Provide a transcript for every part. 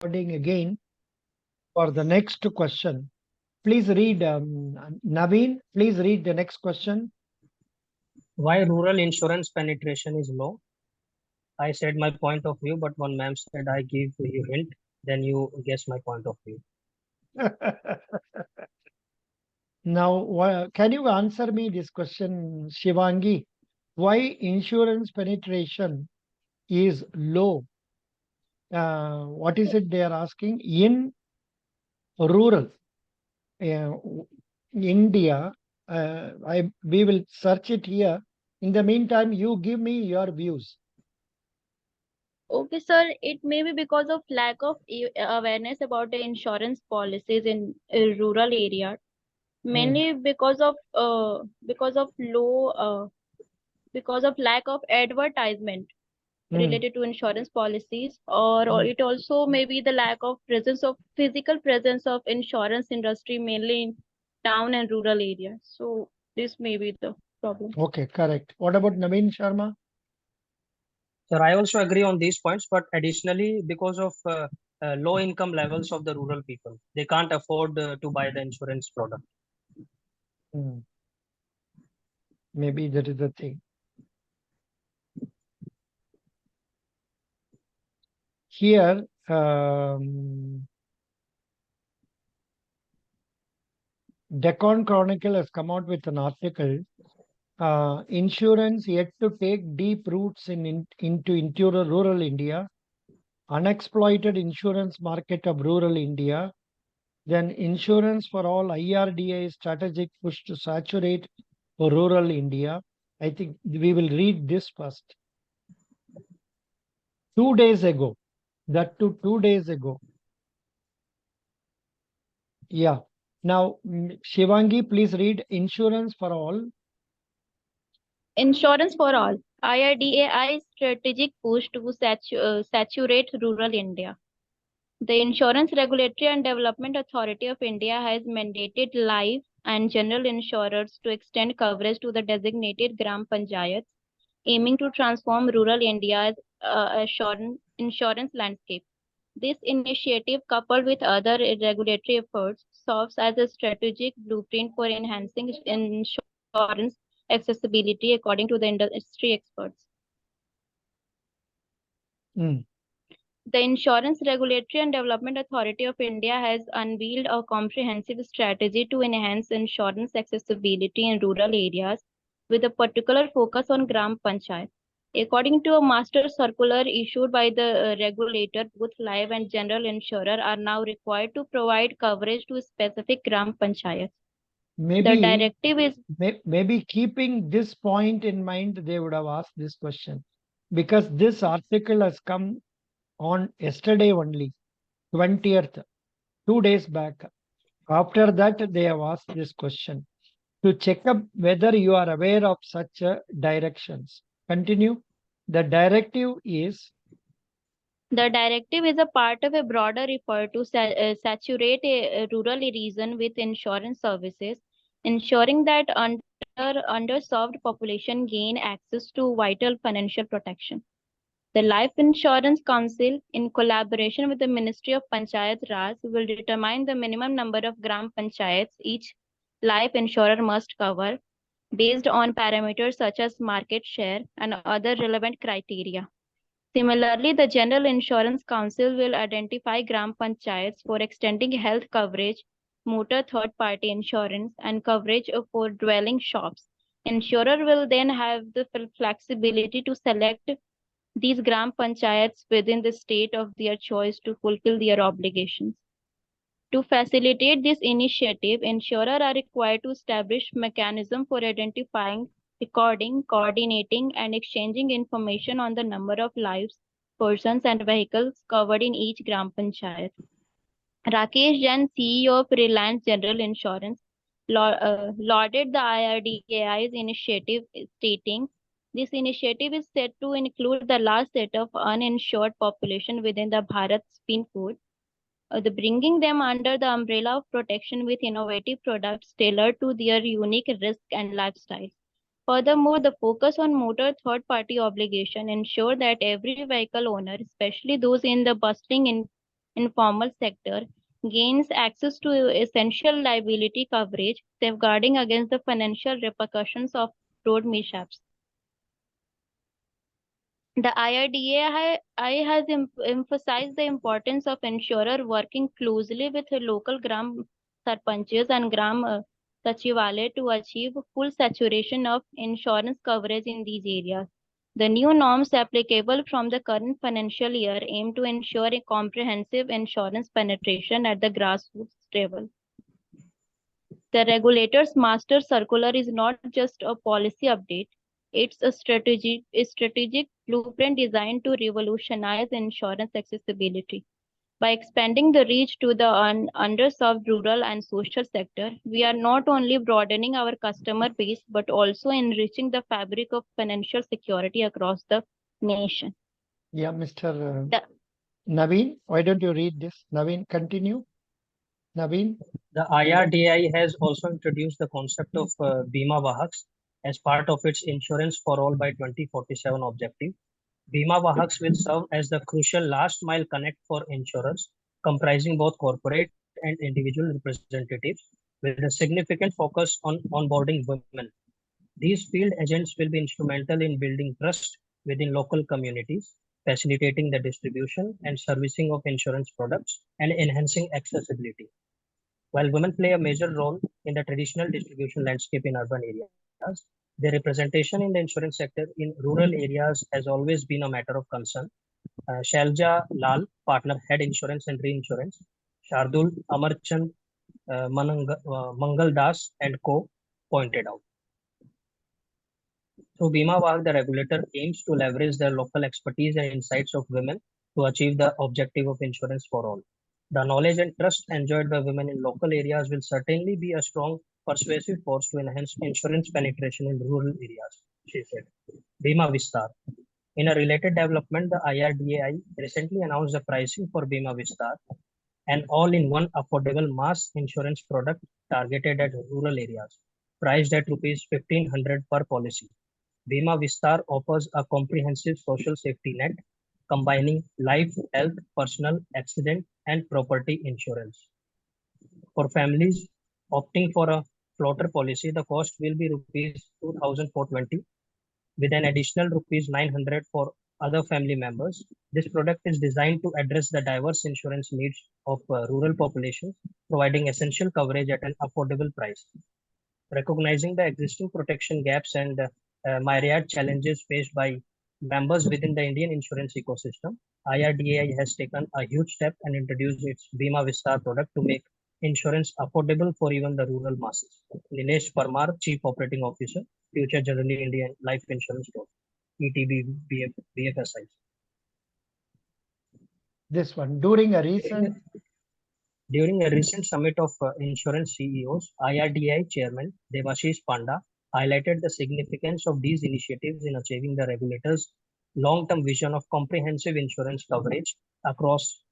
recording again for the next question. Please read, Naveen, please read the next question. Why rural insurance penetration is low? I said my point of view, but one ma'am said I give you hint, then you guess my point of view. Now, can you answer me this question, Shivangi? Why insurance penetration is low? What is it they are asking? In rural India, we will search it here. In the meantime, you give me your views. Okay, sir, it may be because of lack of awareness about the insurance policies in rural areas, mainly because of low because of lack of advertisement Hmm. related to insurance policies, or Hmm. it also may be the lack of presence of physical presence of insurance industry mainly in town and rural areas. So this may be the problem. Okay, correct. What about Naveen Sharma? Sir, I also agree on these points, but additionally, because of low income levels of the rural people, they can't afford to buy the insurance product. Hmm. Maybe that is the thing. Here, Deccan Chronicle has come out with an article. Insurance yet to take deep roots into interior rural India, unexploited insurance market of rural India, then insurance for all IRDA strategic push to saturate rural India. I think we will read this first. 2 days ago, that too 2 days ago. Yeah. Now, Shivangi, please read insurance for all. Insurance for all. IRDAI strategic push to saturate rural India. The Insurance Regulatory and Development Authority of India has mandated life and general insurers to extend coverage to the designated Gram Panchayats, aiming to transform rural India's insurance landscape. This initiative, coupled with other regulatory efforts, serves as a strategic blueprint for enhancing insurance accessibility, according to the industry experts. Mm. The Insurance Regulatory and Development Authority of India has unveiled a comprehensive strategy to enhance insurance accessibility in rural areas with a particular focus on Gram Panchayat. According to a master circular issued by the regulator, both life and general insurer are now required to provide coverage to specific Gram Panchayats. The Maybe, directive is maybe keeping this point in mind, they would have asked this question because this article has come on yesterday only, 20th, 2 days back. After that, they have asked this question to check up whether you are aware of such directions. Continue. The directive is. The directive is a part of a broader effort to saturate a rural region with insurance services, ensuring that underserved population gain access to vital financial protection. The Life Insurance Council, in collaboration with the Ministry of Panchayat Raj, will determine the minimum number of Gram Panchayats each life insurer must cover based on parameters such as market share and other relevant criteria. Similarly, the General Insurance Council will identify Gram Panchayats for extending health coverage, motor third party insurance, and coverage for dwelling shops. Insurer will then have the flexibility to select these Gram Panchayats within the state of their choice to fulfill their obligations. To facilitate this initiative, insurers are required to establish mechanisms for identifying, recording, coordinating, and exchanging information on the number of lives, persons, and vehicles covered in each Gram Panchayat. Rakesh Jain, CEO of Reliance General Insurance, lauded the IRDAI's initiative, stating, "This initiative is set to include the last set of uninsured population within the Bharat's pin code, the bringing them under the umbrella of protection with innovative products tailored to their unique risk and lifestyle. Furthermore, the focus on motor third-party obligation ensure that every vehicle owner, especially those in the bustling informal sector gains access to essential liability coverage, safeguarding against the financial repercussions of road mishaps. The IRDAI has emphasized the importance of insurer working closely with local gram sarpanches and gram sachivalay to achieve full saturation of insurance coverage in these areas. The new norms applicable from the current financial year aim to ensure a comprehensive insurance penetration at the grassroots level. The regulator's master circular is not just a policy update, it's a strategic blueprint designed to revolutionize insurance accessibility. By expanding the reach to the underserved rural and social sector, we are not only broadening our customer base but also enriching the fabric of financial security across the nation. Yeah, Mr. The- Naveen, why don't you read this? Naveen, continue. Naveen? The IRDAI has also introduced the concept of Bima Vahaks as part of its Insurance for All by 2047 objective. Bima Vahaks will serve as the crucial last mile connect for insurers, comprising both corporate and individual representatives, with a significant focus on onboarding women. These field agents will be instrumental in building trust within local communities, facilitating the distribution and servicing of insurance products, and enhancing accessibility. While women play a major role in the traditional distribution landscape in urban areas, their representation in the insurance sector in rural areas has always been a matter of concern. Shalja Lal, partner head insurance and reinsurance, Shardul Amarchand Mangal Das and co. pointed out. Through Bima Vahak, the regulator aims to leverage the local expertise and insights of women to achieve the objective of insurance for all. The knowledge and trust enjoyed by women in local areas will certainly be a strong persuasive force to enhance insurance penetration in rural areas, she said. Bima Vistar. In a related development, the IRDAI recently announced the pricing for Bima Vistar, an all-in-one affordable mass insurance product targeted at rural areas, priced at rupees 1,500 per policy. Bima Vistar offers a comprehensive social safety net combining life, health, personal, accident, and property insurance. For families opting for a floater policy, the cost will be rupees 2,420 with an additional rupees 900 for other family members. This product is designed to address the diverse insurance needs of rural populations, providing essential coverage at an affordable price. Recognizing the existing protection gaps and myriad challenges faced by members within the Indian insurance ecosystem, IRDAI has taken a huge step and introduced its Bima Vistar product to make insurance affordable for even the rural masses. Nilesh Parmar, Chief Operating Officer, Future Generally Indian Life Insurance Group, ETB BFSI. This one. During a recent summit of insurance CEOs, IRDAI Chairman Devashish Panda highlighted the significance of these initiatives in achieving the regulator's long-term vision of comprehensive insurance coverage across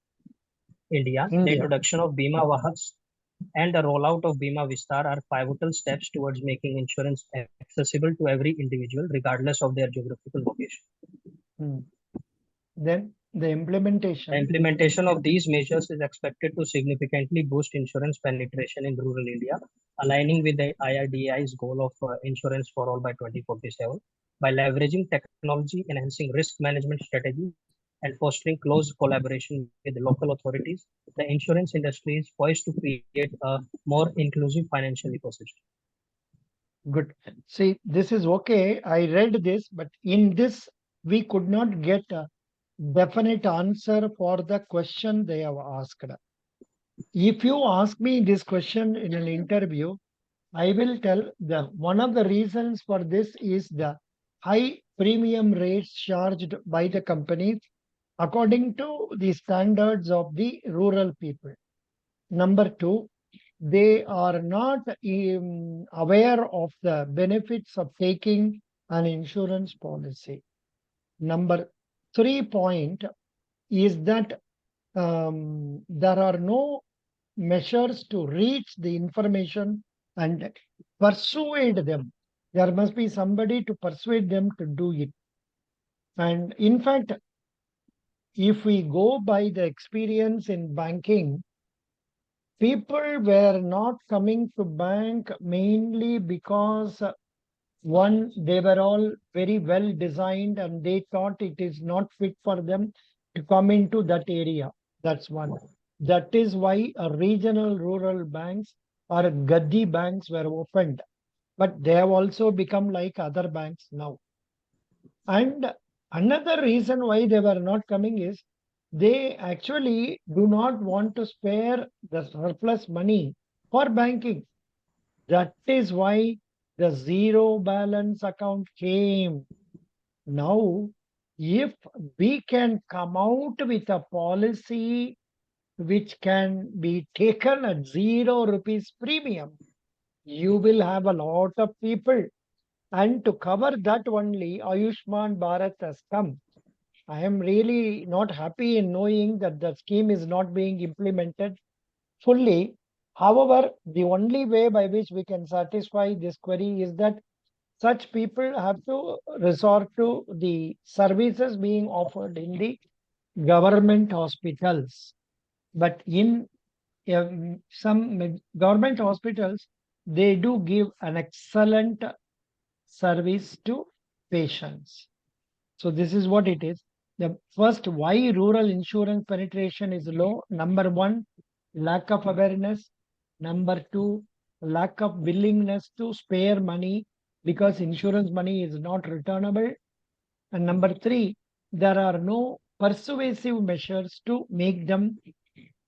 India. The introduction of Bima Vahaks and the rollout of Bima Vistar are pivotal steps towards making insurance accessible to every individual, regardless of their geographical location. Then the implementation. The implementation of these measures is expected to significantly boost insurance penetration in rural India, aligning with the IRDAI's goal of insurance for all by 2047 by leveraging technology, enhancing risk management strategies, and fostering close collaboration with local authorities. The insurance industry is poised to create a more inclusive financial ecosystem. Good. See, this is okay. I read this, but in this, we could not get a definite answer for the question they have asked. If you ask me this question in an interview, I will tell one of the reasons for this is the high premium rates charged by the companies according to the standards of the rural people. Number two, they are not aware of the benefits of taking an insurance policy. Number 3 point is that there are no measures to reach the information and persuade them. There must be somebody to persuade them to do it. And in fact, if we go by the experience in banking, people were not coming to bank mainly because one, they were all very well designed and they thought it is not fit for them to come into that area. That's one. That is why regional rural banks or Gaddi banks were opened. But they have also become like other banks now. And another reason why they were not coming is they actually do not want to spare the surplus money for banking. That is why the zero balance account came. Now, if we can come out with a policy which can be taken at 0 rupees premium, you will have a lot of people. And to cover that only, Ayushman Bharat has come. I am really not happy in knowing that the scheme is not being implemented fully. However, the only way by which we can satisfy this query is that such people have to resort to the services being offered in the government hospitals. But in some government hospitals, they do give an excellent service to patients. So this is what it is. The first, why rural insurance penetration is low. Number one, lack of awareness. Number two, lack of willingness to spare money because insurance money is not returnable. And number three, there are no persuasive measures to make them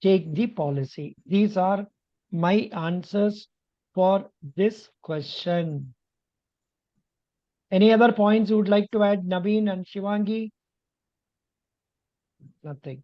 take the policy. These are my answers for this question. Any other points you would like to add, Naveen and Shivangi? Nothing.